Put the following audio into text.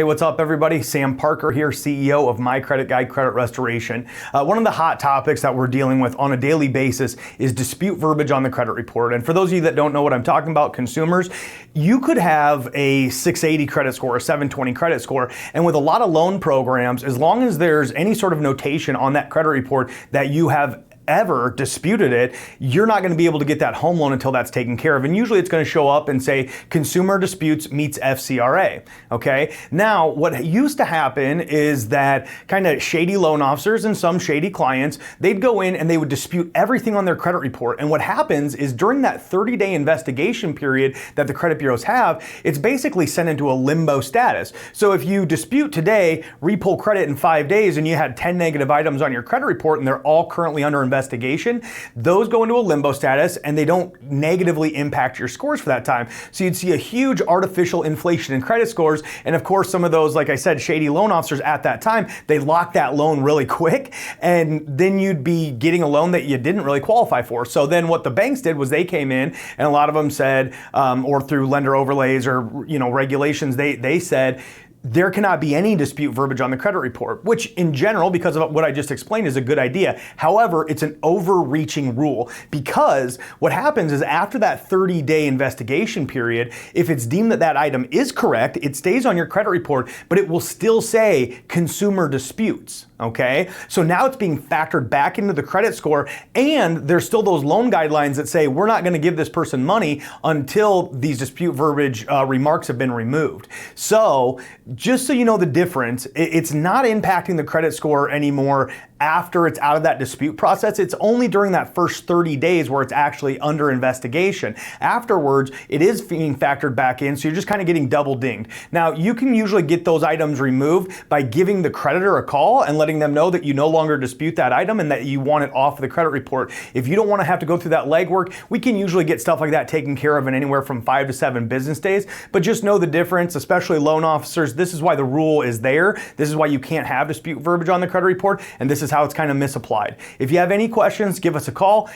Hey, what's up, everybody? Sam Parker here, CEO of My Credit Guy Credit Restoration. One of the hot topics that we're dealing with on a daily basis is dispute verbiage on the credit report. And for those of you that don't know what I'm talking about, consumers, you could have a 680 credit score, a 720 credit score, and with a lot of loan programs, as long as there's any sort of notation on that credit report that you have ever disputed it, you're not going to be able to get that home loan until that's taken care of. And usually it's going to show up and say consumer disputes meets FCRA. Okay. Now, what used to happen is that kind of shady loan officers and some shady clients, they'd go in and they would dispute everything on their credit report. And what happens is during that 30-day investigation period that the credit bureaus have, it's basically sent into a limbo status. So if you dispute today, repull credit in 5 days, and you had 10 negative items on your credit report and they're all currently under investigation, those go into a limbo status and they don't negatively impact your scores for that time. So you'd see a huge artificial inflation in credit scores. And of course, some of those, like I said, shady loan officers at that time, they lock that loan really quick. And then you'd be getting a loan that you didn't really qualify for. So then what the banks did was they came in and a lot of them said, or through lender overlays or regulations, they said, there cannot be any dispute verbiage on the credit report, which in general, because of what I just explained, is a good idea. However, it's an overreaching rule because what happens is after that 30-day investigation period, if it's deemed that that item is correct, it stays on your credit report, but it will still say consumer disputes. Okay, so now it's being factored back into the credit score, and there's still those loan guidelines that say we're not going to give this person money until these dispute verbiage remarks have been removed. So just so you know the difference, it's not impacting the credit score anymore after it's out of that dispute process. It's only during that first 30 days where it's actually under investigation. Afterwards, it is being factored back in, so you're just kind of getting double dinged. Now, you can usually get those items removed by giving the creditor a call and letting them know that you no longer dispute that item and that you want it off the credit report. If you don't want to have to go through that legwork, we can usually get stuff like that taken care of in anywhere from 5 to 7 business days. But just know the difference, especially loan officers. This is why the rule is there. This is why you can't have dispute verbiage on the credit report, and this is how it's kind of misapplied. If you have any questions, give us a call.